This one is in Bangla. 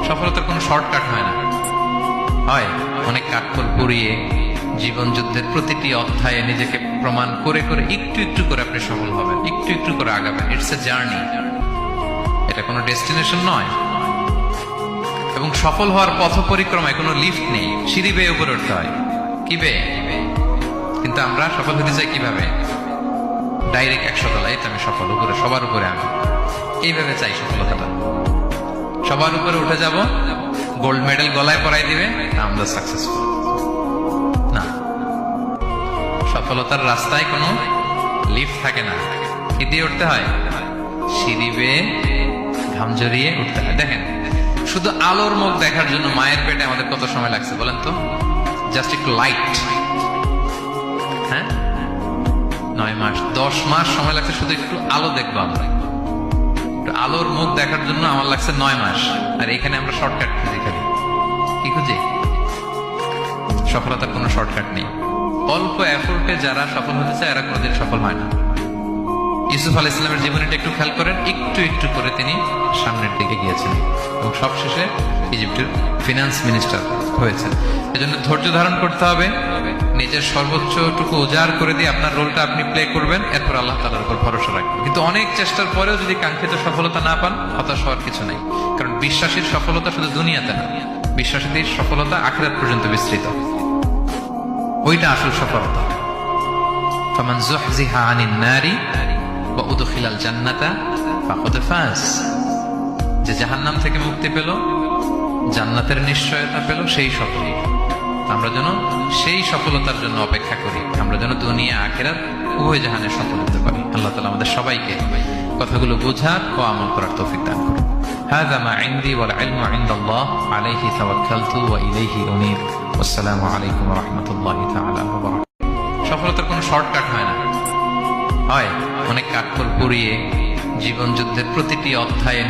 সফলতার কোনো শর্টকাট হয় না, হয় অনেক কাঠখড় পুড়িয়ে জীবন যুদ্ধের প্রতিটি অধ্যায়ে নিজেকে প্রমাণ করে করে একটু একটু করে আপনি সফল হবেন, একটু একটু করে আগাবেন। ইটস এ জার্নি, এটা কোনো ডেস্টিনেশন নয়। এবং সফল হওয়ার পথ পরিক্রমায় কোনো লিফট নেই, সিঁড়ি বেয়ে উপরে উঠতে হয়। কি বেয়ে? কিন্তু আমরা সফল হতে চাই কিভাবে? ডাইরেক্ট 100 তলায় তো আমি সফল, উপরে সবার উপরে আমি, এইভাবে চাই সফলতাটা। সবার উপরে উঠে যাব, গোল্ড মেডেল গলায় পরাই দিবে, আমরা সাকসেসফুল না। সফলতার রাস্তায় কোনো লিফট থাকে না, কি দিয়ে উঠতে হয়? সিঁড়ি বেয়ে ঘাম জড়িয়ে উঠতে হয়। দেখেন, শুধু আলোর মুখ দেখার জন্য মায়ের পেটে আমাদের কত সময় লাগছে বলেন তো? জাস্ট একটু লাইট, হ্যাঁ 9 মাস 10 মাস সময় লাগছে শুধু একটু আলো দেখবো আমরা। একটু আলোর মুখ দেখার জন্য আমার লাগছে 9 মাস। আর এখানে আমরা শর্টকাট খুঁজি, খালি কি খুঁজি? সফলতার কোনো শর্টকাট নেই। অল্প এফোর্টে যারা সফল হতে চায় এরা কোনোদিন সফল হয় না। ইউসুফ আলাইহিস সালামের জীবনীটা একটু খেয়াল করেন, একটু একটু করে তিনি সামনের দিকে গিয়েছেন এবং সবশেষে ইজিপ্টের ফিনান্স মিনিস্টার হয়েছেন। এজন্য ধৈর্য ধারণ করতে হবে, নিজের সর্বোচ্চটুকু উজাড় করে দিয়ে আপনার রোলটা আপনি প্লে করবেন, এরপর আল্লাহ তাআলার উপর ভরসা রাখবেন। কিন্তু অনেক চেষ্টার পরেও যদি কাঙ্ক্ষিত সফলতা না পান, হতাশ হওয়ার কিছু নাই। কারণ বিশ্বাসীর সফলতা শুধু দুনিয়াতে না, বিশ্বাসীদের সফলতা আখিরাত পর্যন্ত বিস্তৃত। ওইটা আসল সফলতা। ফামান যুহজিহা আনিন নারি ওয়া উদখিলাল জান্নাতা ফাকাদ ফাজ। যে জাহান্নাম থেকে মুক্তি পেল, জান্নাতের নিশ্চয়তা পেল, সেই সফল। আমরা যেন সেই সফলতার জন্য অপেক্ষা করি, আমরা যেন দুনিয়া আখিরাত উভয় জাহানে সফল হতে পারি। আল্লাহ তাআলা আমাদের সবাইকে কথাগুলো বোঝার ও আমল করার তৌফিক দান করুন। হাযা মা ইনদি ওয়াল ইলমু ইনদাল্লাহ আলাইহি তাওয়াক্কালতু ওয়া ইলাইহি উনীব। আসসালামু আলাইকুম ওয়া রাহমাতুল্লাহি তাআলা ওয়া বারাকাতুহু। সফলতার কোনো শর্টকাট হয় না, হয় অনেক কাঠখড় পুড়িয়ে জীবন যুদ্ধের প্রতিটি অধ্যায়ে